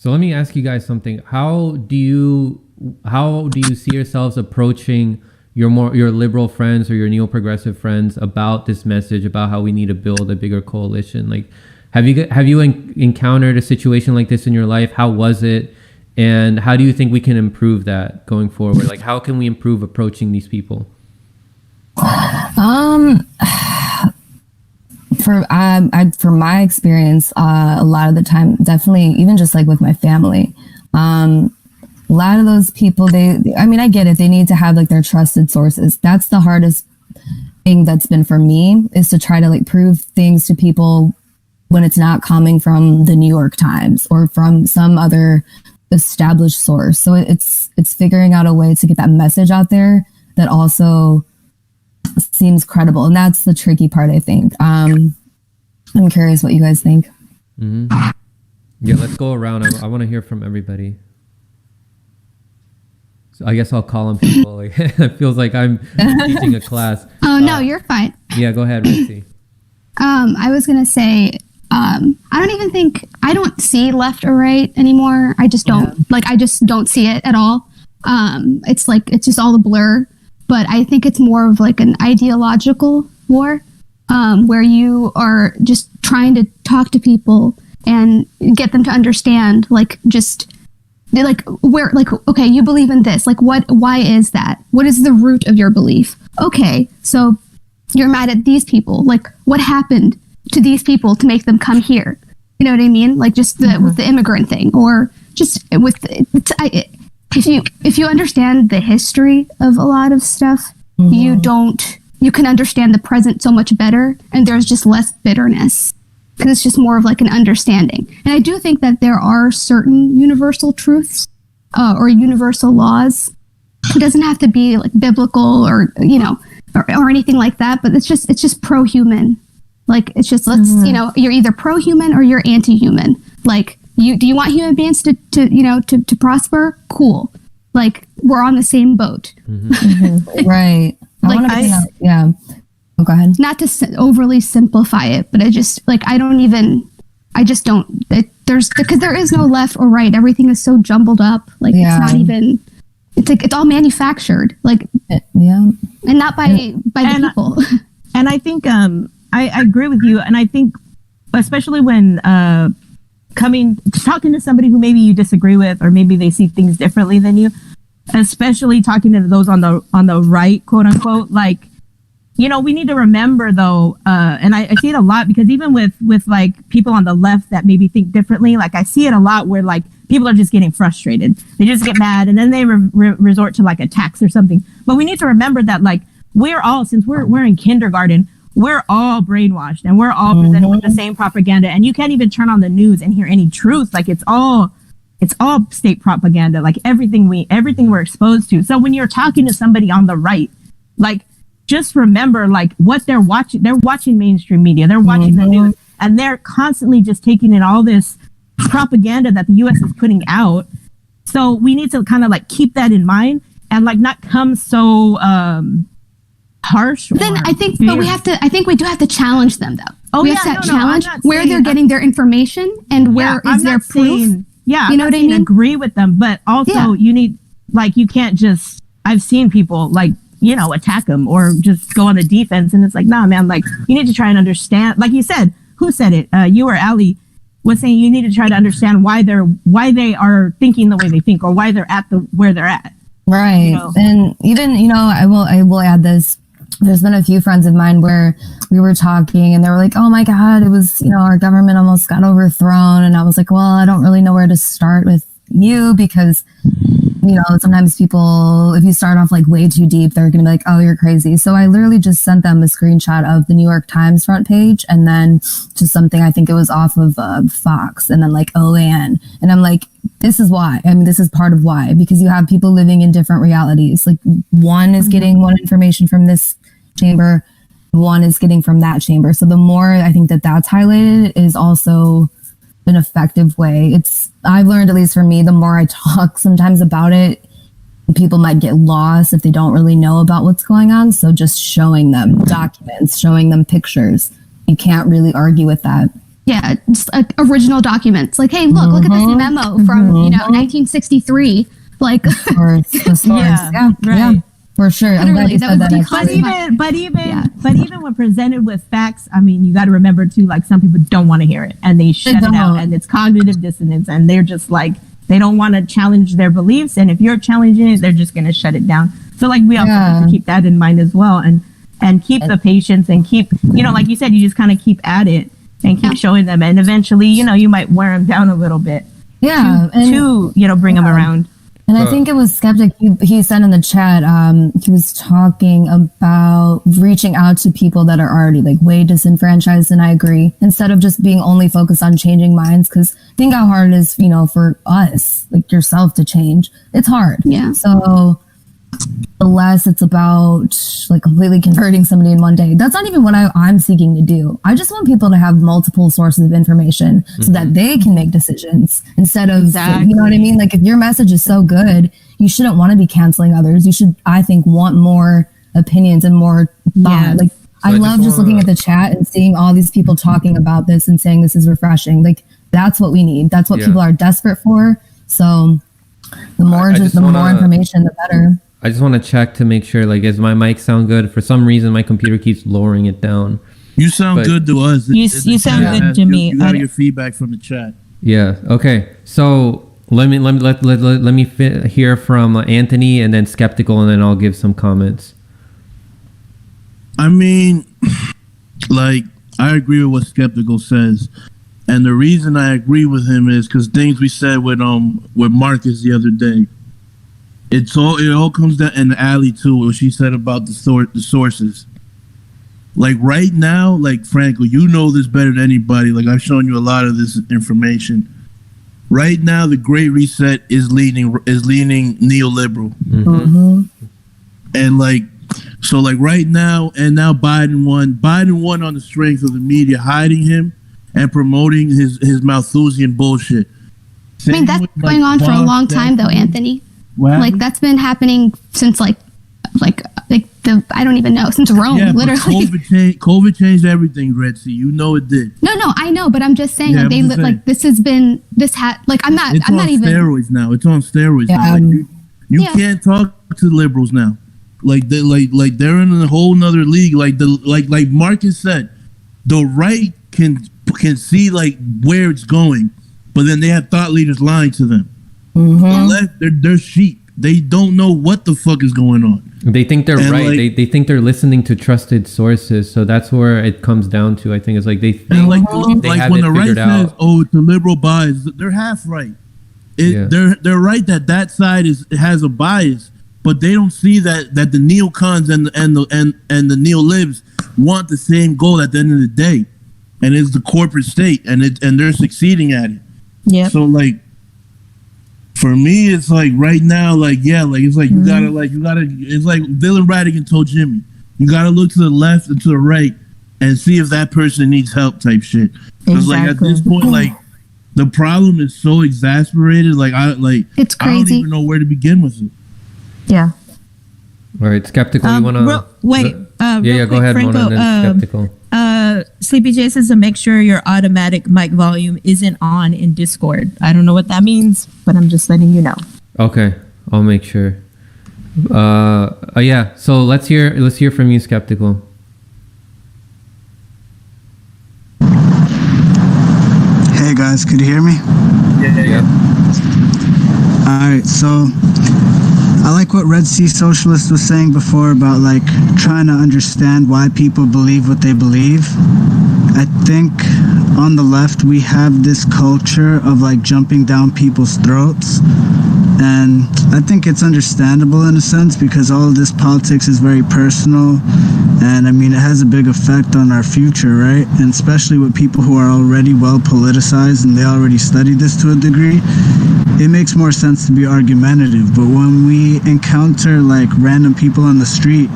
So let me ask you guys something. How do you see yourselves approaching your liberal friends or your neo-progressive friends about this message about how we need to build a bigger coalition? Like, have you encountered a situation like this in your life? How was it? And how do you think we can improve that going forward? Like, how can we improve approaching these people? Um, for my experience, a lot of the time, definitely, even just like with my family, a lot of those people, I get it. They need to have like their trusted sources. That's the hardest thing that's been for me, is to try to like prove things to people when it's not coming from the New York Times or from some other established source. So it's figuring out a way to get that message out there that also seems credible. And that's the tricky part, I think. I'm curious what you guys think. Mm-hmm. Yeah, let's go around. I want to hear from everybody. So I guess I'll call on people. Like, it feels like I'm teaching a class. Oh, no, you're fine. Yeah, go ahead, Ritzy. I was going to say, I don't see left or right anymore. I just don't, I just don't see it at all. It's just all a blur. But I think it's more of like an ideological war, where you are just trying to talk to people and get them to understand, okay, you believe in this, why is that? What is the root of your belief? Okay, so you're mad at these people. Like, what happened to these people to make them come here? You know what I mean? Like, just with the immigrant thing, or just with if you understand the history of a lot of stuff, you can understand the present so much better, and there's just less bitterness because it's just more of like an understanding. And I do think that there are certain universal truths or universal laws. It doesn't have to be like biblical or anything like that, but it's just pro-human. Like, it's just you're either pro-human or you're anti-human. Like, do you want human beings to prosper? Cool. Like, we're on the same boat. Right. Oh, go ahead. Not to overly simplify it, but because there is no left or right. Everything is so jumbled up. Like, it's not even, it's all manufactured. Like, and not by the people. And I think, I agree with you. And I think, especially when, talking to somebody who maybe you disagree with, or maybe they see things differently than you, especially talking to those on the right, quote unquote, like, we need to remember though, and I see it a lot, because even with like people on the left that maybe think differently, like I see it a lot where like people are just getting frustrated. They just get mad and then they resort to like attacks or something. But we need to remember that like since we're in kindergarten, we're all brainwashed and we're all presented with the same propaganda, and you can't even turn on the news and hear any truth. Like, it's all state propaganda, like everything we're exposed to. So when you're talking to somebody on the right, like, just remember like what they're watching mainstream media, they're watching the news, and they're constantly just taking in all this propaganda that the US is putting out. So we need to kind of like keep that in mind and like not come so harsh. Then I think we do have to challenge them though. Oh, we have to challenge where they're getting their information and where is their proof. You know what I mean? Agree with them, but also you need, like, you can't just, I've seen people like, attack them or just go on the defense, and it's like, nah, man, like, you need to try and understand, like you said, who said it? You or Ali was saying you need to try to understand why they are thinking the way they think, or why they're at where they're at. Right. And even, I will add this. There's been a few friends of mine where we were talking and they were like, oh my God, it was, our government almost got overthrown. And I was like, well, I don't really know where to start with you, because, sometimes people, if you start off like way too deep, they're going to be like, oh, you're crazy. So I literally just sent them a screenshot of the New York Times front page, and then just something, I think it was off of Fox, and then like OAN. And I'm like, this is why. I mean, this is part of why, because you have people living in different realities. Like, one is getting one information from this chamber, one is getting from that chamber. So the more I think that's highlighted is also an effective way. I've learned, at least for me, the more I talk sometimes about it, people might get lost if they don't really know about what's going on. So just showing them documents, showing them pictures, you can't really argue with that. just like original documents. Like, hey, look at this memo from 1963. Like, or the source. Yeah, for sure. I'm glad Literally, you that said was that. the actually. But even when presented with facts, I mean, you got to remember too, like some people don't want to hear it and they shut it out, and it's cognitive dissonance, and they're just like, they don't want to challenge their beliefs, and if you're challenging it, they're just going to shut it down. So like we also have to keep that in mind as well, and keep the patience, and keep, like you said, you just kind of keep at it and keep showing them, and eventually, you might wear them down a little bit. Yeah, to bring them around. And I think it was Skeptic. He said in the chat, he was talking about reaching out to people that are already like way disenfranchised. And I agree. Instead of just being only focused on changing minds, because think how hard it is, for us, like yourself, to change. It's hard. Yeah. So the less it's about like completely converting somebody in one day. That's not even what I'm seeking to do. I just want people to have multiple sources of information so that they can make decisions instead of, you know what I mean? Like if your message is so good, you shouldn't want to be canceling others. You should, I think, want more opinions and more thought. Yes. Like so I love just looking at the chat and seeing all these people talking about this and saying this is refreshing. Like that's what we need. That's what people are desperate for. So the more more information, the better. I just want to check to make sure, like, is my mic sound good? For some reason, my computer keeps lowering it down. You sound good to us. You sound good to me. You got your feedback from the chat. Yeah. Okay. So let me hear from Anthony and then Skeptical, and then I'll give some comments. I mean, like, I agree with what Skeptical says, and the reason I agree with him is because things we said with Marcus the other day. It all comes down, and Ali too, what she said about the sources. Like right now, like Franco, you know this better than anybody. Like I've shown you a lot of this information. Right now, the Great Reset is leaning neoliberal, and like right now, and now Biden won. Biden won on the strength of the media hiding him and promoting his Malthusian bullshit. I mean, that's going on for a long time, though, Anthony. Like that's been happening since like the I don't even know, since Rome, literally. COVID changed everything, Gretzy. You know it did. No, I know, but I'm just saying, this has been I'm not even. Steroids now. It's on steroids now. Like, you can't talk to liberals now. Like they're in a whole nother league. Like Marcus said, the right can see like where it's going, but then they have thought leaders lying to them. The left, they're sheep. They don't know what the fuck is going on. They think they're right. Like, they think they're listening to trusted sources. So that's where it comes down to. I think it's like they think they have when the right says, "Oh, it's a liberal bias," they're half right. They're right that side has a bias, but they don't see that the neocons and the neolibs want the same goal at the end of the day, and it's the corporate state, and they're succeeding at it. Yeah. So like. For me, it's like right now, it's like you gotta, it's like Dylan Radigan told Jimmy, you gotta look to the left and to the right and see if that person needs help type shit. Because like at this point, like the problem is so exasperated, it's crazy. I don't even know where to begin with it. Yeah. All right, Skeptical, you wanna go ahead, Franco, Mona, and then Skeptical. Sleepy J says to make sure your automatic mic volume isn't on in Discord. I don't know what that means, but I'm just letting you know. Okay, I'll make sure. Yeah. So let's hear from you, Skeptical. Hey guys, could you hear me? Yeah. All right, so I like what Red Sea Socialist was saying before about like trying to understand why people believe what they believe. I think on the left we have this culture of like jumping down people's throats, and I think it's understandable in a sense because all of this politics is very personal, and I mean it has a big effect on our future, right? And especially with people who are already well politicized and they already studied this to a degree, it makes more sense to be argumentative. But when we encounter like random people on the street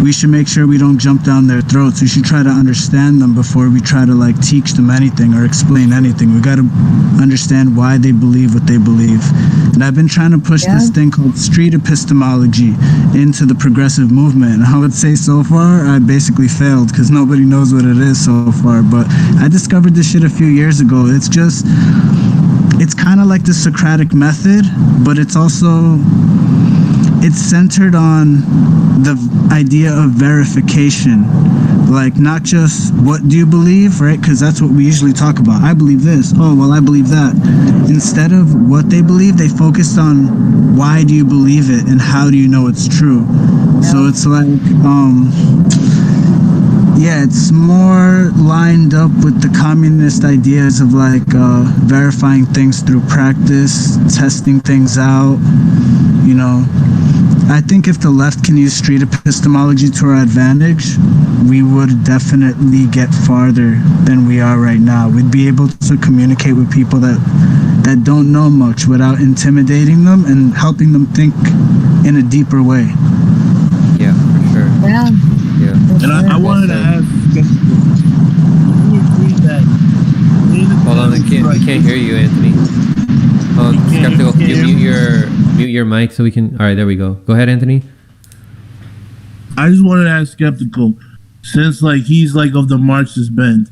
we should make sure we don't jump down their throats. We should try to understand them before we try to like teach them anything or explain anything. We got to understand why they believe what they believe. And I've been trying to push this thing called street epistemology into the progressive movement. And I would say so far, I basically failed because nobody knows what it is so far. But I discovered this shit a few years ago. It's kind of like the Socratic method, but it's centered on the idea of verification. Like, not just what do you believe, right? Because that's what we usually talk about. I believe this. Oh, well, I believe that. Instead of what they believe, they focused on why do you believe it and how do you know it's true. So it's like, it's more lined up with the communist ideas of like verifying things through practice, testing things out, you know. I think if the left can use street epistemology to our advantage, we would definitely get farther than we are right now. We'd be able to communicate with people that don't know much without intimidating them and helping them think in a deeper way. Yeah, for sure. Yeah. Yeah. And I wanted to ask, do you agree that... Hold on, we can't hear you, Anthony. Skeptical, can you mute your mic so we can... All right, there we go. Go ahead, Anthony. I just wanted to ask Skeptical, since like he's like of the Marxist bend,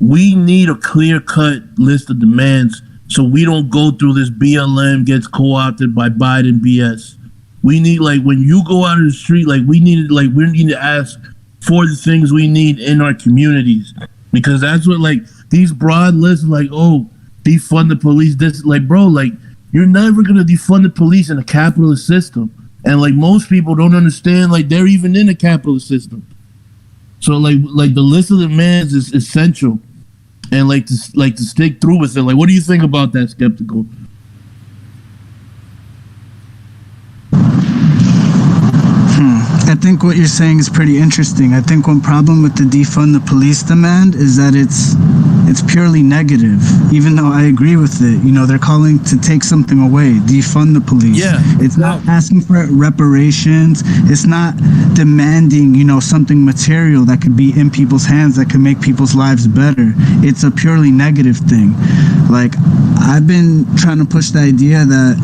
we need a clear-cut list of demands so we don't go through this BLM gets co-opted by Biden BS. We need, like, when you go out of the street, like, we need to ask for the things we need in our communities, because that's what, like, these broad lists, like, oh, defund the police, this, like, bro, like, you're never gonna defund the police in a capitalist system, and like most people don't understand, like, they're even in a capitalist system. So like the list of demands is essential, and like to stick through with it. Like, what do you think about that, Skeptical? I think what you're saying is pretty interesting. I think one problem with the defund the police demand is that it's purely negative, even though I agree with it. You know, they're calling to take something away, defund the police. Yeah, it's not asking for reparations. It's not demanding, you know, something material that could be in people's hands that could make people's lives better. It's a purely negative thing. Like, I've been trying to push the idea that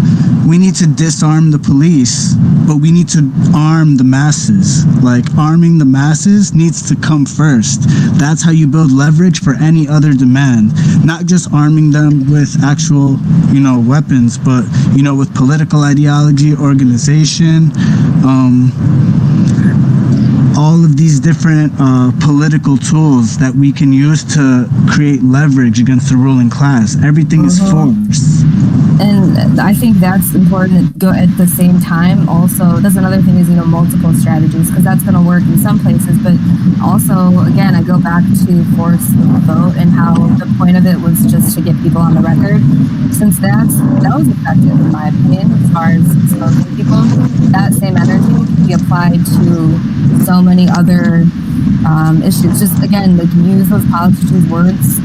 we need to disarm the police, but we need to arm the masses. Like, arming the masses needs to come first. That's how you build leverage for any other demand. Not just arming them with actual, you know, weapons, but, you know, with political ideology, organization, all of these different political tools that we can use to create leverage against the ruling class. Everything is force. And I think that's important to go at the same time. Also, that's another thing is, you know, multiple strategies, because that's going to work in some places. But also, again, I go back to force the vote and how the point of it was just to get people on the record. Since that was effective, in my opinion, as far as exposing people, that same energy can be applied to so many other issues. Just, again, like, use those politicians' words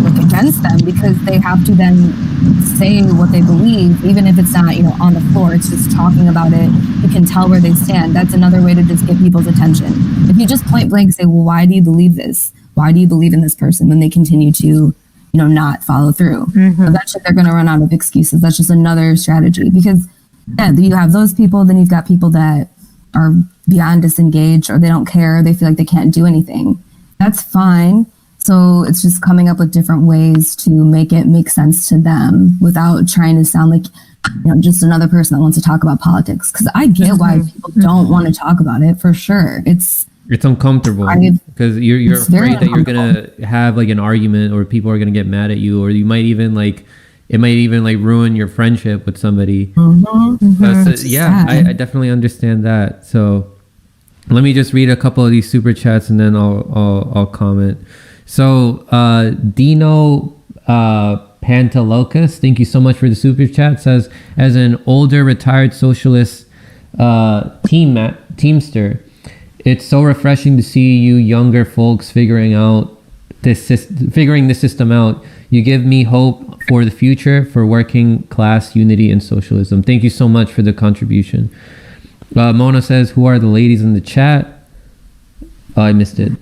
like against them, because they have to then say what they believe, even if it's not, you know, on the floor. It's just talking about it. You can tell where they stand. That's another way to just get people's attention. If you just point blank say, well, why do you believe this? Why do you believe in this person? Then they continue to, you know, not follow through. Eventually they're going to run out of excuses. That's just another strategy, because you have those people, then you've got people that are beyond disengaged, or they don't care. They feel like they can't do anything. That's fine. So it's just coming up with different ways to make it make sense to them without trying to sound like, you know, just another person that wants to talk about politics. Because I get why people don't want to talk about it, for sure. It's uncomfortable because you're afraid that you're gonna have like an argument, or people are gonna get mad at you, or you might even like it might even like ruin your friendship with somebody. I definitely understand that. So let me just read a couple of these super chats and then I'll comment. So Dino Pantalocas, thank you so much for the super chat, says, as an older retired socialist teamster, it's so refreshing to see you younger folks figuring the system out. You give me hope for the future, for working class unity and socialism. Thank you so much for the contribution. Mona says, "Who are the ladies in the chat?" Oh, I missed it.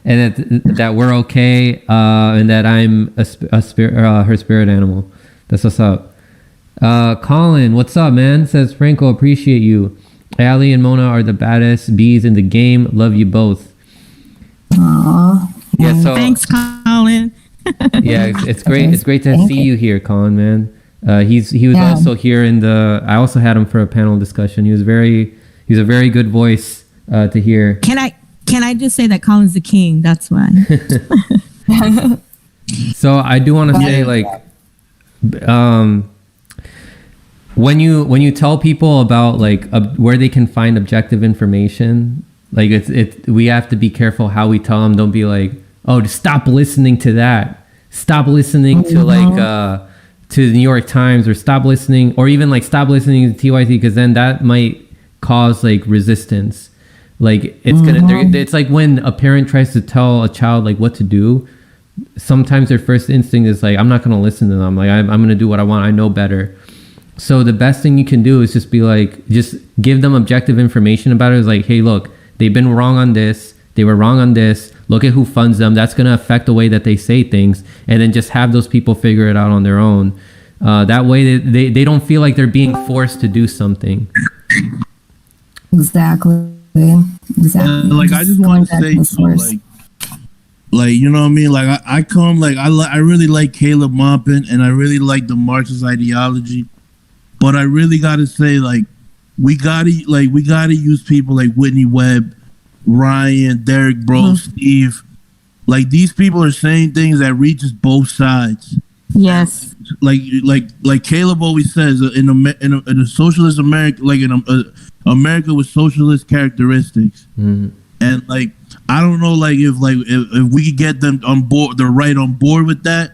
And that we're okay, and that I'm a spirit, her spirit animal. That's what's up. Colin, what's up, man? Says Franco, appreciate you. Ali and Mona are the baddest bees in the game. Love you both. Aww. Yeah. So Thanks, Colin. yeah, it's great. It's great to see you here, Colin, man. He was also here in the. I also had him for a panel discussion. He's a very good voice to hear. Can I just say that Colin's the king? That's why. So I do want to say, like, when you tell people about like where they can find objective information, like we have to be careful how we tell them. Don't be like, oh, just stop listening to that. Stop listening to like to the New York Times, or stop listening, or even like stop listening to TYT, because then that might cause like resistance. Like it's like when a parent tries to tell a child like what to do. Sometimes their first instinct is like, I'm not going to listen to them. Like I'm going to do what I want. I know better. So the best thing you can do is just be like, just give them objective information about it. It's like, hey, look, they've been wrong on this. They were wrong on this. Look at who funds them. That's going to affect the way that they say things. And then just have those people figure it out on their own. That way they don't feel like they're being forced to do something. Exactly. Like I just want to say, so, like you know what I mean. Like I come, like I really like Caleb Maupin, and I really like the Marxist ideology, but I really got to say, like we gotta use people like Whitney Webb, Ryan, Derek Bro, Steve. Like these people are saying things that reaches both sides. Yes. Like Caleb always says, in a socialist America, like in America with socialist characteristics, and like I don't know, like if we could get them on board, they're right on board with that,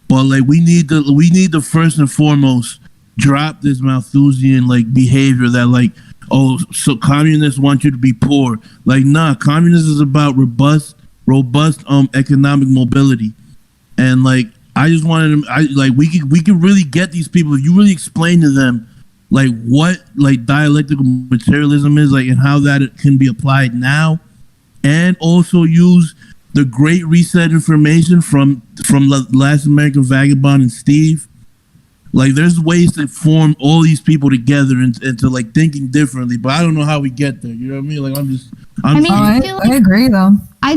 but like we need to first and foremost drop this Malthusian like behavior that like, oh, so communists want you to be poor. Like nah, communism is about robust economic mobility, and like I just wanted to, we could really get these people if you really explain to them like what like dialectical materialism is, like, and how that it can be applied now, and also use the Great Reset information from the Last American Vagabond and Steve. Like there's ways to form all these people together into like thinking differently, but I don't know how we get there. You know what I mean? Like I agree though. I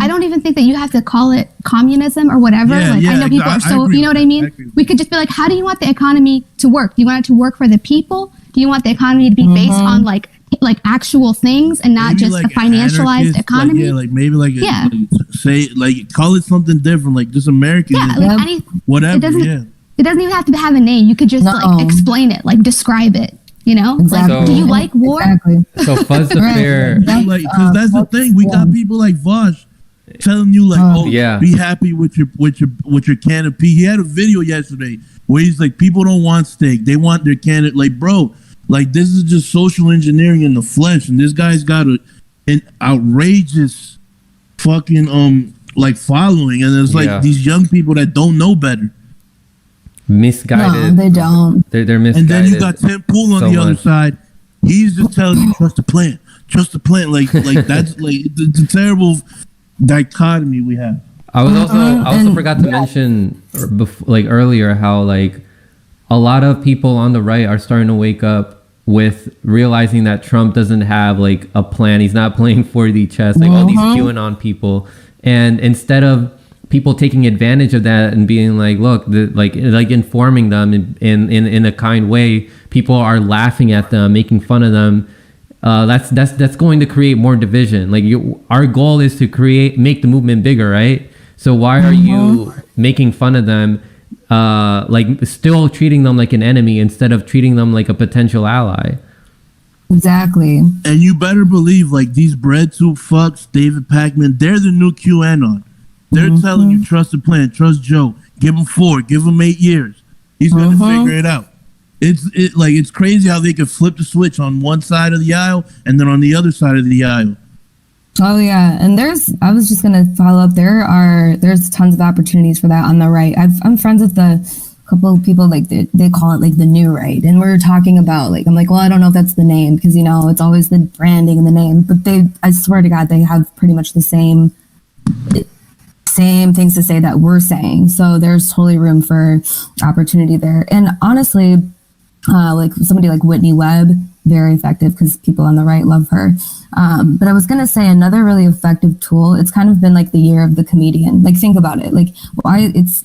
don't even think that you have to call it communism or whatever. I know people are so, you know what I mean? We could just be like, how do you want the economy to work? Do you want it to work for the people? Do you want the economy to be based on like actual things and not just a financialized economy? Say like call it something different, like just American. Yeah, like whatever. It doesn't even have to have a name. You could just like explain it, like describe it. You know, exactly. Like, do you like war? Exactly. So Fuzz the Fair, like, because that's the thing. We got people like Vosh telling you like, be happy with your can of pea. He had a video yesterday where he's like, people don't want steak, they want their can of, like, bro, like this is just social engineering in the flesh, and this guy's got an outrageous fucking like following, and it's like these young people that don't know better. Misguided. No, they don't. They're misguided. And then you got Tim Pool on the other side. He's just telling you trust the plant. Like that's like it's a terrible dichotomy we have. I also forgot to mention like earlier how like a lot of people on the right are starting to wake up with realizing that Trump doesn't have like a plan. He's not playing 4D chess, like all these QAnon people, and instead of people taking advantage of that and being like, look, like informing them in a kind way, people are laughing at them, making fun of them. That's going to create more division. Like our goal is to make the movement bigger, right? So why are you making fun of them? Like still treating them like an enemy instead of treating them like a potential ally. Exactly. And you better believe like these bread soup fucks, David Pakman, they're the new QAnon. They're telling you trust the plan, trust Joe, give him 4, give him 8 years. He's gonna figure it out. It's crazy how they could flip the switch on one side of the aisle and then on the other side of the aisle. Oh yeah, and I was just gonna follow up. There's tons of opportunities for that on the right. I'm friends with the couple of people like they call it like the new right, and we're talking about like I'm like, well, I don't know if that's the name because it's always the branding and the name, but I swear to God, they have pretty much the same things to say that we're saying. So there's totally room for opportunity there. And honestly, like somebody like Whitney Webb, very effective because people on the right love her. But I was going to say another really effective tool. It's kind of been like the year of the comedian. Like think about it. Like why it's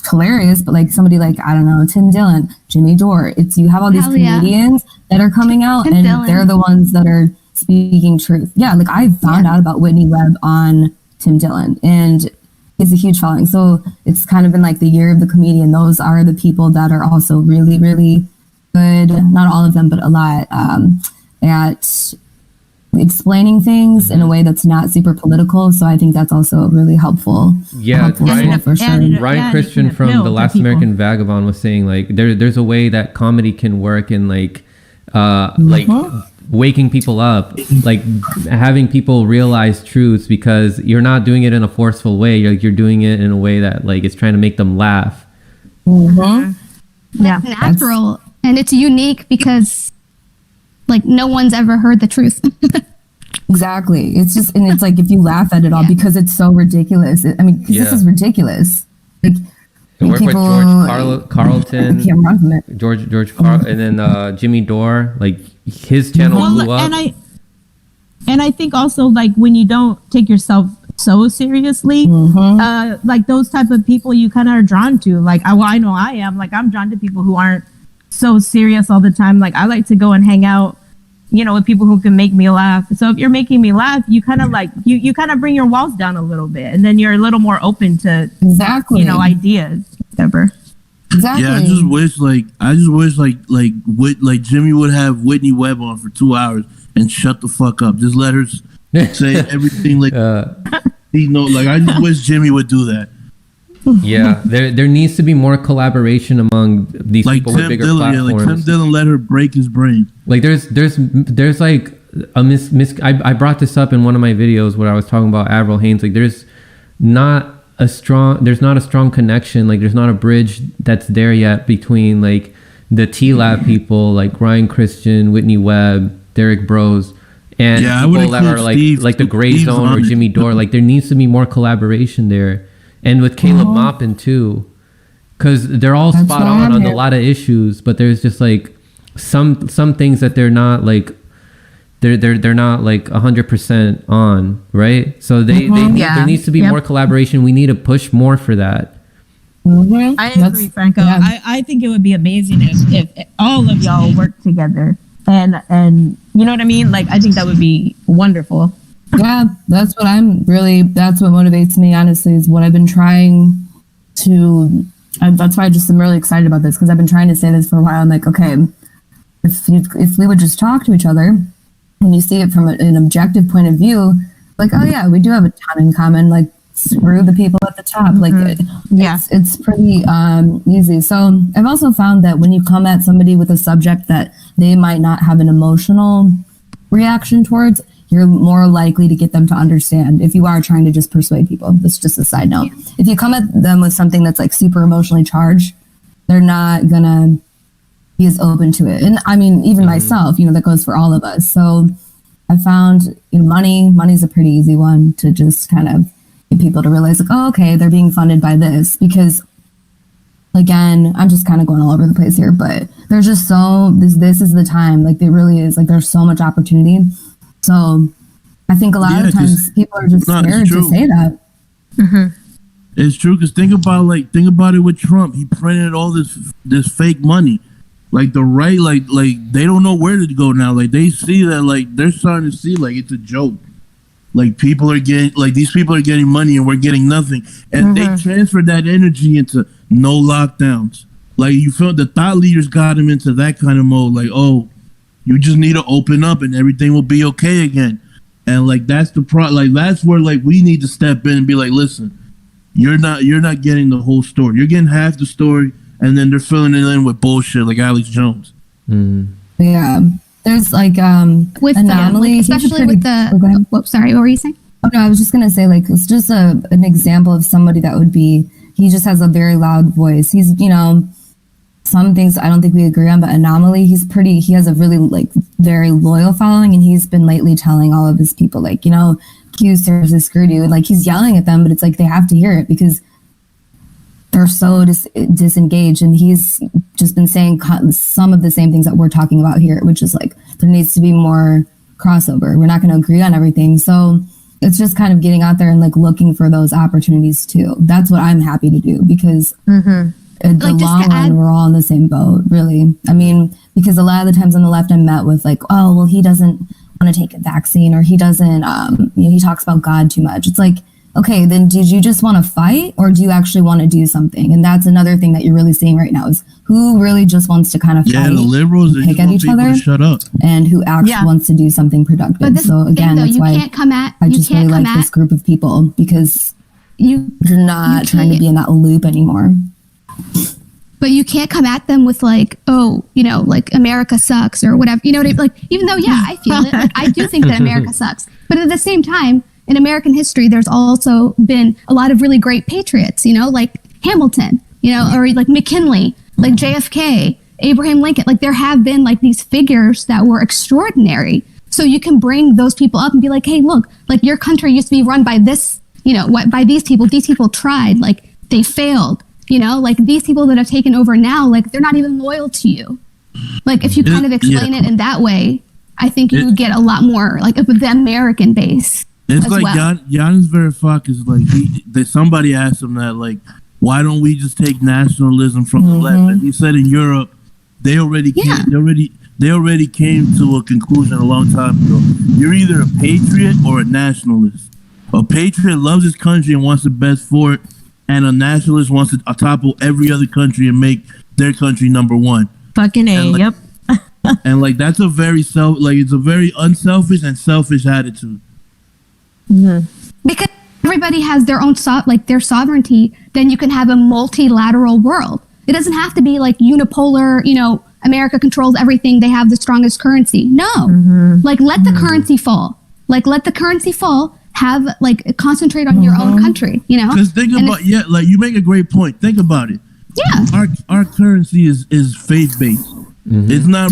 hilarious, but like somebody like, I don't know, Tim Dillon, Jimmy Dore, you have all these comedians that are coming out Tim and Dillon. they're the ones that are speaking truth. Yeah. Like I found out about Whitney Webb on Tim Dillon, and it's a huge following. So it's kind of been like the year of the comedian. Those are the people that are also really, really good. Not all of them, but a lot at explaining things in a way that's not super political. So I think that's also really helpful. Yeah, Ryan, for sure. Ryan Christian from The Last American Vagabond was saying like there's a way that comedy can work in like waking people up, like having people realize truths, because you're not doing it in a forceful way. You're doing it in a way that like it's trying to make them laugh. Mm-hmm. Yeah, natural, and it's unique because like no one's ever heard the truth. Exactly. It's just, and it's like if you laugh at it all because it's so ridiculous. This is ridiculous. Like I work with George Carlton, I can't run from it. George and then Jimmy Dore. Like his channel blew up. And I think also like when you don't take yourself so seriously, like those type of people you kind of are drawn to. Like I know I am. Like I'm drawn to people who aren't so serious all the time. Like I like to go and hang out, with people who can make me laugh. So if you're making me laugh, you kind of like you kind of bring your walls down a little bit, and then you're a little more open to ideas, whatever. Exactly. Yeah, I just wish Jimmy would have Whitney Webb on for 2 hours and shut the fuck up. Just let her say everything. Like I just wish Jimmy would do that. Yeah, there needs to be more collaboration among these people with bigger platforms. Yeah, like Tim Dillon let her break his brain. Like there's like a I brought this up in one of my videos where I was talking about Avril Haines. Like there's not a strong connection. Like there's not a bridge that's there yet between like the T-Lab people like Ryan Christian, Whitney Webb, Derek Bros, and people that are like the Gray Zone or Jimmy Dore. Like there needs to be more collaboration there. And with Caleb Maupin too, because they're all spot on a lot of issues, but there's just like some things that they're not like they're not like 100% on, right? So there needs to be more collaboration. We need to push more for that. I agree, Franco. Yeah. I think it would be amazing if all of y'all work together, and you know what I mean. Like I think that would be wonderful. Yeah, that's what motivates me, honestly, is what I've been trying to, that's why I just am really excited about this, because I've been trying to say this for a while. I'm like, okay, if we would just talk to each other and you see it from an objective point of view, like, oh yeah, we do have a ton in common, like screw the people at the top. Like it's pretty easy. So I've also found that when you come at somebody with a subject that they might not have an emotional reaction towards, you're more likely to get them to understand if you are trying to just persuade people. That's just a side note. Yeah. If you come at them with something that's like super emotionally charged, they're not gonna be as open to it. And I mean, even myself, that goes for all of us. So I found money's a pretty easy one to just kind of get people to realize like, oh, okay, they're being funded by this, because again, I'm just kind of going all over the place here, but there's just this is the time. Like it really is. Like there's so much opportunity. So I think a lot of times people are just scared to say that. Mm-hmm. It's true, because think about it with Trump. He printed all this fake money. Like the right, like they don't know where to go now. Like they see that, like they're starting to see like it's a joke. Like these people are getting money and we're getting nothing. And they transferred that energy into no lockdowns. Like you feel the thought leaders got them into that kind of mode. Like, oh, you just need to open up and everything will be okay again. And like that's the like that's where like we need to step in and be like, listen, you're not getting the whole story. You're getting half the story, and then they're filling it in with bullshit like Alex Jones. Yeah. There's like with anomaly, especially with the sorry, what were you saying? Oh no, I was just gonna say like it's just an example of somebody that would be he just has a very loud voice. He's, you know, some things I don't think we agree on, but Anomaly, he has a really like very loyal following, and he's been lately telling all of his people like, you know, Q serves screwed you. Like he's yelling at them, but it's like they have to hear it because they're so disengaged. And he's just been saying some of the same things that we're talking about here, which is like there needs to be more crossover. We're not going to agree on everything. So it's just kind of getting out there and like looking for those opportunities too. That's what I'm happy to do because in the Like, just long to run, add- we're all in the same boat, really. I mean, because a lot of the times on the left, I'm met with like, oh, well, he doesn't want to take a vaccine, or he doesn't, you know, he talks about God too much. It's like, okay, then did you just want to fight, or do you actually want to do something? And that's another thing that you're really seeing right now is who really just wants to kind of Yeah, fight, the liberals, they pick just at want each people other, to shut up. and who actually Yeah. wants to do something productive. But this So thing, again, though, that's you why can't come at I you just can't really come like at this group of people, because you you're not You trying to can't- be in that loop anymore. but you can't come at them with like, oh, you know, like America sucks or whatever. You know what I mean? Like, even though, yeah, I feel it. Like, I do think that America sucks. But at the same time, in American history, there's also been a lot of really great patriots, you know, like Hamilton, you know, or like McKinley, like JFK, Abraham Lincoln. Like there have been like these figures that were extraordinary. So you can bring those people up and be like, hey, look, like your country used to be run by this, you know, by these people. These people tried, like they failed. You know, like these people that have taken over now, like they're not even loyal to you. Like if you kind of explain it in that way, I think you would get a lot more like of the American base. It's as like well. Giannis Varoufakis, like somebody asked him that, like, why don't we just take nationalism from the left? And he said in Europe, they already came, Yeah. they already came to a conclusion a long time ago. You're either a patriot or a nationalist. A patriot loves his country and wants the best for it, and a nationalist wants to topple every other country and make their country number one. Fucking A. And, like, Yep. And like that's a very it's a very unselfish and selfish attitude. Because everybody has their own their sovereignty, then you can have a multilateral world. It doesn't have to be like unipolar, you know, America controls everything, they have the strongest currency. No. Like let the currency fall. Like let the currency fall, have like concentrate on your own country, you know? Because think And about like you make a great point. Think about it. yeah. Our currency is faith based. It's not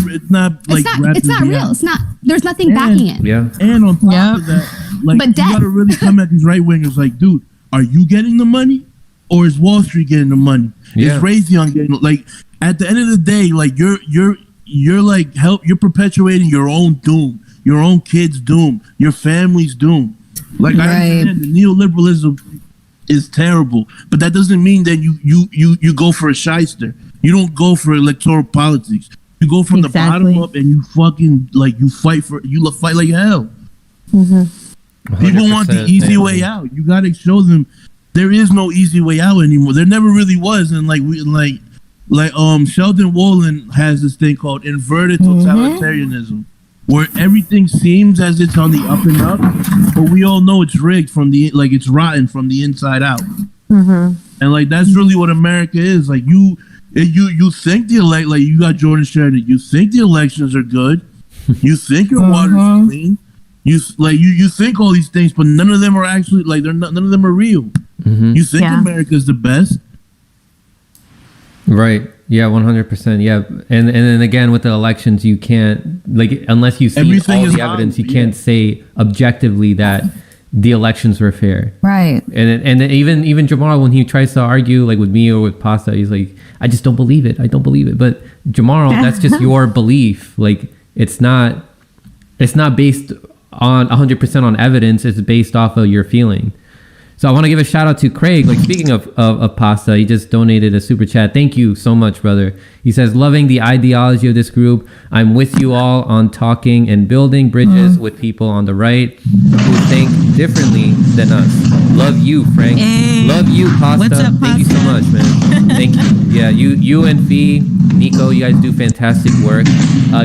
like It's not real. It's not there's nothing backing it. Yeah. And on top Yep. of that, like But you debt. gotta really come at these right wingers like, dude, are you getting the money, or is Wall Street getting the money? Yeah. Is Raytheon getting like at the end of the day, like you're like you're perpetuating your own doom, your own kids' doom, your family's doom. Like I Right. understand the neoliberalism is terrible, but that doesn't mean that you go for a shyster. You don't go for electoral politics. You go from the Exactly. bottom up and you fucking like you fight like hell. People want the 100%, easy yeah. way out. You got to show them there is no easy way out anymore. There never really was, and Sheldon Wolin has this thing called inverted totalitarianism, where everything seems as it's on the up and up, but we all know it's rigged it's rotten from the inside out. And like that's really what America is. Like you think you got Jordan Sheridan. You think the elections are good. You think your water's clean. You think all these things, but none of them are actually none of them are real. You think Yeah. America's the best. Right. Yeah, 100%. Yeah. And then again with the elections, you can't unless you see Everything all is the evidence, you yeah. can't say objectively that the elections were fair. Right. And then even Jamal, when he tries to argue like with me or with Pasta, he's like, I just don't believe it. I don't believe it. But Jamal, that's just your belief. Like it's not based on 100% on evidence. It's based off of your feeling. So I want to give a shout out to Craig. Like speaking of Pasta, he just donated a super chat. Thank you so much, brother. He says, loving the ideology of this group. I'm with you all on talking and building bridges with people on the right who think differently than us. Love you, Frank. Hey. Love you, Pasta. What's up, Thank you so much, man. Thank you. Yeah, you and Fee, Nico, you guys do fantastic work.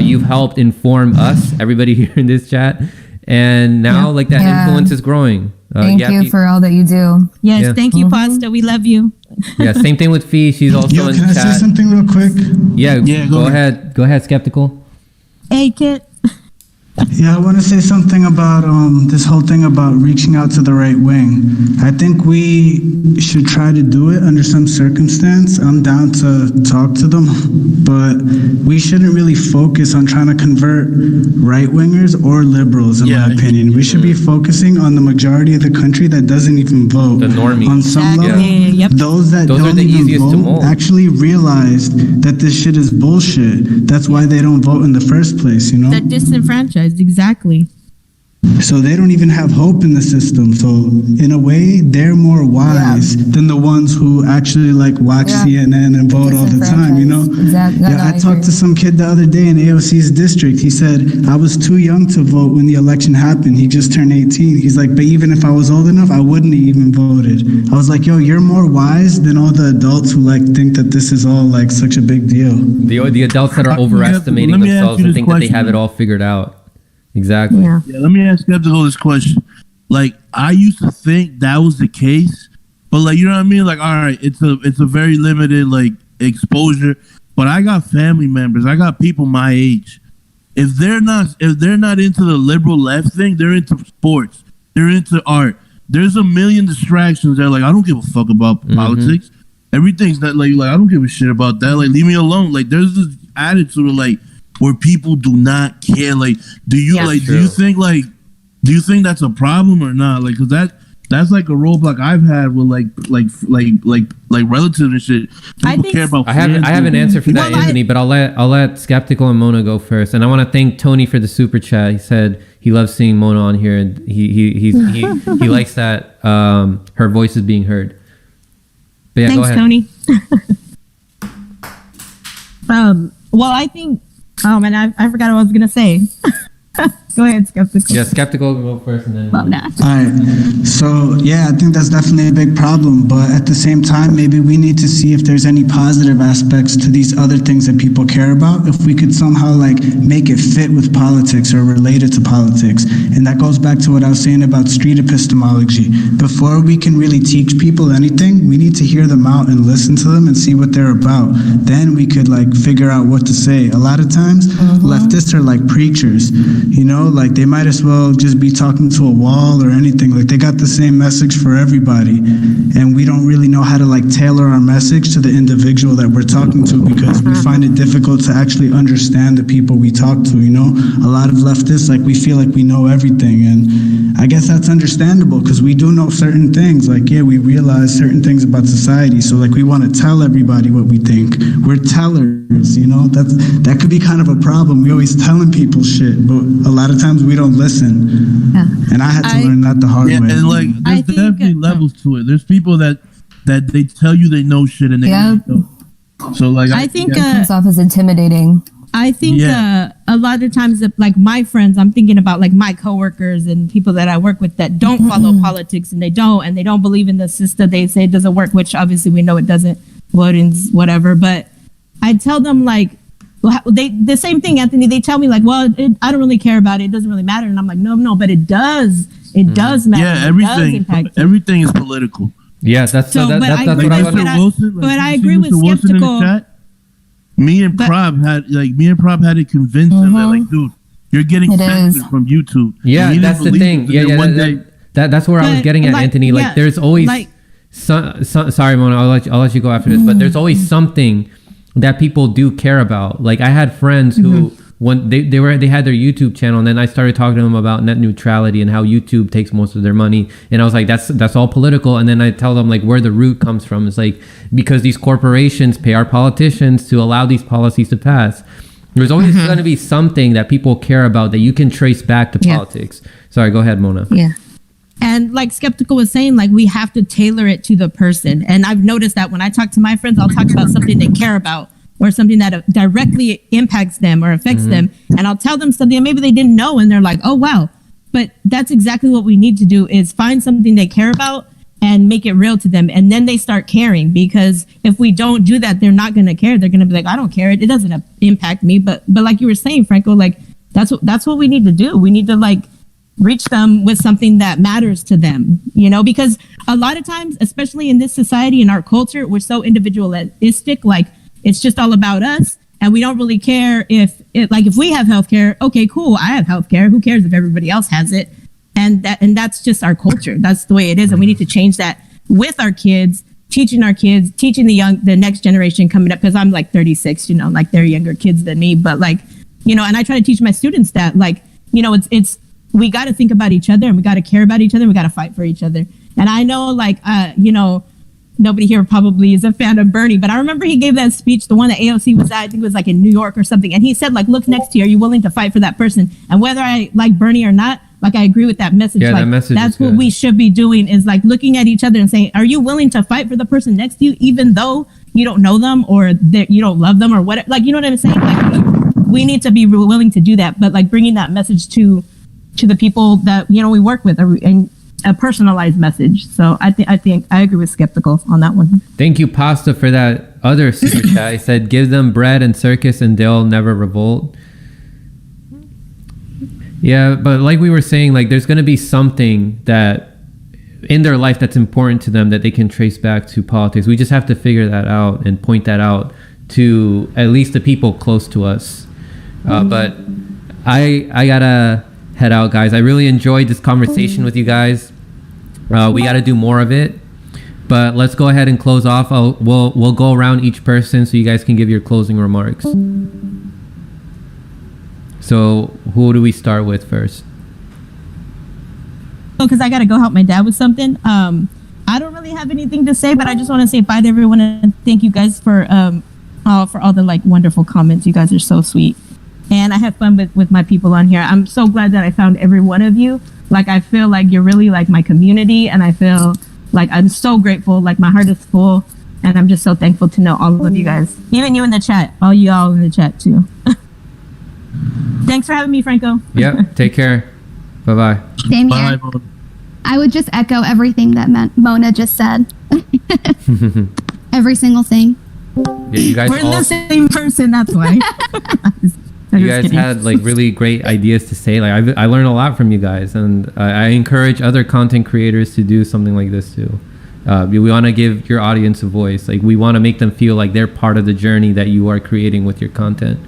You've helped inform us, everybody here in this chat. And now that Yeah. influence is growing. Thank you for all that you do. Yes, Yeah. thank you, Pasta. We love you. Yeah, same thing with Fee. She's also Yo, in can I say chat. something real quick? Yeah, Yeah, go go ahead. Go ahead, Skeptical. Hey, Kit. Yeah, I want to say something about this whole thing about reaching out to the right wing. I think we should try to do it under some circumstance. I'm down to talk to them, but we shouldn't really focus on trying to convert right wingers or liberals, in Yeah, my opinion. We should be focusing on the majority of the country that doesn't even vote. The normies. On some level, Yep. those that Those are don't the even easiest to vote mold. actually realized that this shit is bullshit. That's why they don't vote in the first place, you know? That disenfranchised, exactly. So they don't even have hope in the system. So in a way, they're more wise than the ones who actually like watch Yeah. CNN and vote all the time, you know? Exactly. Yeah, I talked to some kid the other day in AOC's district. He said, I was too young to vote when the election happened. He just turned 18. He's like, but even if I was old enough, I wouldn't have even voted. I was like, yo, you're more wise than all the adults who like think that this is all like such a big deal. The adults that are Yeah, overestimating let me ask themselves you and this think that they question. have it all figured out. Exactly. Yeah. Yeah, let me ask Skeptical this question. Like, I used to think that was the case, but like, you know what I mean? Like, all right, it's a very limited like exposure, but I got family members, I got people my age. If they're not into the liberal left thing, they're into sports, they're into art. There's a million distractions that like I don't give a fuck about politics. Everything's not like I don't give a shit about that. Like, leave me alone. Like, there's this attitude of like where people do not care. Like, do you Yeah. like? Do you think that's a problem or not? Like, cause that's like a roadblock I've had with like relatives and shit. I People think care about. I have an family. answer for that, Well, Anthony, but I'll let Skeptical and Mona go first. And I want to thank Tony for the super chat. He said he loves seeing Mona on here, and he likes that her voice is being heard. But yeah, go Thanks, ahead. Tony. Well, I think. Oh man, I forgot what I was gonna say. Go ahead, Skeptical. Yeah, Skeptical go first, and then Mona. All right. So, yeah, I think that's definitely a big problem. But at the same time, maybe we need to see if there's any positive aspects to these other things that people care about. If we could somehow, like, make it fit with politics or relate it to politics. And that goes back to what I was saying about street epistemology. Before we can really teach people anything, we need to hear them out and listen to them and see what they're about. Then we could, like, figure out what to say. A lot of times, leftists are like preachers. You know, like they might as well just be talking to a wall or anything. Like they got the same message for everybody. And we don't really know how to like tailor our message to the individual that we're talking to because we find it difficult to actually understand the people we talk to, you know? A lot of leftists, like we feel like we know everything. And I guess that's understandable because we do know certain things. Like, yeah, we realize certain things about society. So like we want to tell everybody what we think. We're tellers, you know? That could be kind of a problem. We always telling people shit, but a lot of times we don't listen. Yeah. And I had to learn that the hard Yeah, way. and like I there's think, definitely levels to it. There's people that they tell you they know shit and they Yeah. really don't. So like I think Comes off as intimidating. I think Yeah. a lot of times, like my friends, I'm thinking about like my coworkers and people that I work with that don't follow politics and they don't believe in the system. They say it doesn't work, which obviously we know it doesn't. Votings, whatever. But I tell them like, the same thing, Anthony. They tell me like, well, I don't really care about it. It doesn't really matter. And I'm like, no, but it does. It does matter. yeah, It does everything impact you. everything is political. yeah, that's So, but I that's agree what I with was. that. Mr. Wilson, but I you see agree with Mr. Wilson in the Skeptical. chat? Me and But- Prob had to convince him that like, dude, you're getting It censored is. from YouTube. Yeah, And he that's didn't the believe thing. it. Yeah, And one yeah. day, That's where I was But, getting at, like, Anthony. Like, yeah, there's always like- sorry, Mona. I'll let you go after this. But there's always something that people do care about. Like, I had friends who when they had their YouTube channel, and then I started talking to them about net neutrality and how YouTube takes most of their money, and I was like, that's all political. And then I tell them like where the root comes from. It's like because these corporations pay our politicians to allow these policies to pass. There's always going to be something that people care about that you can trace back to Yeah. politics. Sorry, go ahead, Mona. Yeah. And like Skeptical was saying, like we have to tailor it to the person. And I've noticed that when I talk to my friends, I'll talk about something they care about or something that directly impacts them or affects them. And I'll tell them something that maybe they didn't know. And they're like, oh, wow. But that's exactly what we need to do is find something they care about and make it real to them. And then they start caring, because if we don't do that, they're not going to care. They're going to be like, I don't care. It doesn't impact me. But like you were saying, Franco, like that's what we need to do. We need to like reach them with something that matters to them, you know, because a lot of times, especially in this society, in our culture, we're so individualistic, like it's just all about us. And we don't really care if like if we have healthcare, okay, cool, I have healthcare. Who cares if everybody else has it? And that's just our culture. That's the way it is, and we need to change that with our kids, teaching the next generation coming up. Because I'm like 36, you know, like they're younger kids than me, but like, you know, and I try to teach my students that, like, you know, it's we got to think about each other, and we got to care about each other. And we got to fight for each other. And I know, like, you know, nobody here probably is a fan of Bernie, but I remember he gave that speech, the one that AOC was at, I think it was like in New York or something. And he said, like, look next to you. Are you willing to fight for that person? And whether I like Bernie or not, like, I agree with that message. Yeah, like, that message that's is what good. we should be doing, is like looking at each other and saying, are you willing to fight for the person next to you, even though you don't know them or that you don't love them or whatever? Like, you know what I'm saying? Like, we need to be willing to do that, but like bringing that message to the people that, you know, we work with, and a personalized message. So I think I agree with Skeptical on that one. Thank you, Pasta, for that other super chat. I said, give them bread and circus and they'll never revolt. Yeah, but like we were saying, like there's going to be something that in their life that's important to them that they can trace back to politics. We just have to figure that out and point that out to at least the people close to us. But I gotta head out, guys. I really enjoyed this conversation with you guys. We got to do more of it, but let's go ahead and close off. We'll go around each person so you guys can give your closing remarks. So who do we start with first? Because I got to go help my dad with something. I don't really have anything to say, but I just want to say bye to everyone and thank you guys for all the like wonderful comments. You guys are so sweet. And I have fun with my people on here. I'm so glad that I found every one of you. Like, I feel like you're really like my community, and I feel like I'm so grateful. Like, my heart is full, and I'm just so thankful to know all of you guys. Even you in the chat, all y'all in the chat too. Thanks for having me, Franco. Yep. Take care. Bye-bye. Same Bye. here. I would just echo everything that Mona just said. Every single thing. Yeah, you guys We're all, the same person, that's why. you guys had like really great ideas to say. Like I learned a lot from you guys, and I encourage other content creators to do something like this too. We want to give your audience a voice. Like, we want to make them feel like they're part of the journey that you are creating with your content.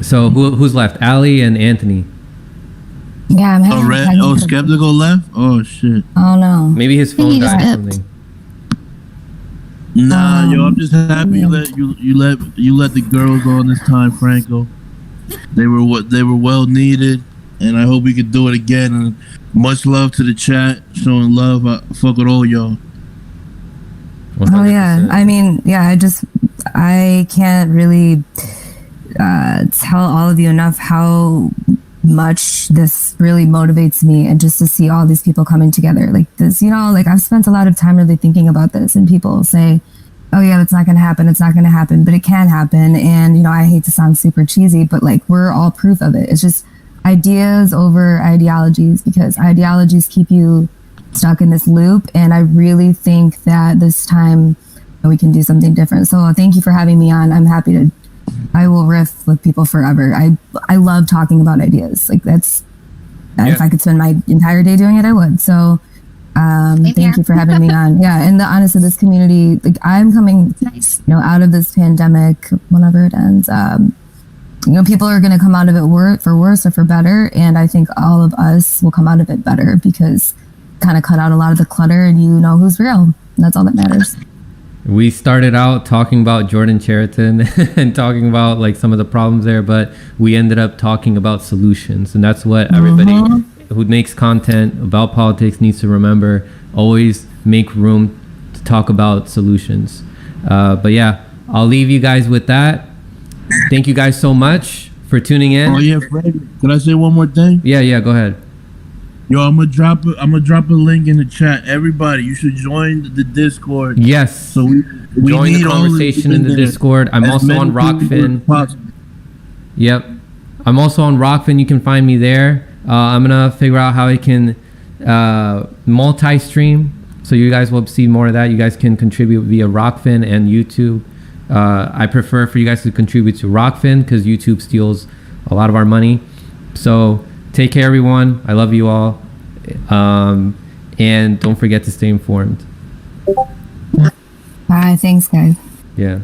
So who's left? Ali and Anthony. Yeah, I'm having Skeptical left? Oh shit. Oh no. Maybe his phone He died or skipped. something. Nah, yo, I'm just happy you let the girls on this time, Franco. They were well needed, and I hope we could do it again. And much love to the chat, showing love. I fuck with all y'all. Oh yeah. 100%. I mean, yeah, I can't really tell all of you enough how much this really motivates me, and just to see all these people coming together like this, you know, like I've spent a lot of time really thinking about this, and people say, oh yeah, it's not going to happen, but it can happen. And, you know, I hate to sound super cheesy, but like, we're all proof of it. It's just ideas over ideologies, because ideologies keep you stuck in this loop. And I really think that this time we can do something different. So thank you for having me on. I'm happy to, I will riff with people forever. I love talking about ideas. Like, that's, if I could spend my entire day doing it, I would. So thank you for having me on. Yeah. And honestly, this community, like, I'm coming, Nice. you know, out of this pandemic, whenever it ends, you know, people are going to come out of it for worse or for better. And I think all of us will come out of it better, because kind of cut out a lot of the clutter, and you know who's real. And that's all that matters. We started out talking about Jordan Cheriton and talking about like some of the problems there, but we ended up talking about solutions. And that's what everybody who makes content about politics needs to remember. Always make room to talk about solutions. But yeah, I'll leave you guys with that. Thank you guys so much for tuning in. Oh yeah, Fred. Can I say one more thing? Yeah, go ahead. Yo, I'm gonna drop a link in the chat. Everybody, you should join the Discord. Yes. So we Join need the all of conversation you in the there. Discord. I'm As also many on people as Rockfin. possible. Yep. I'm also on Rockfin. You can find me there. I'm going to figure out how I can multi-stream. So you guys will see more of that. You guys can contribute via Rockfin and YouTube. I prefer for you guys to contribute to Rockfin, because YouTube steals a lot of our money. So take care, everyone. I love you all. And don't forget to stay informed. Bye. Thanks, guys. Yeah.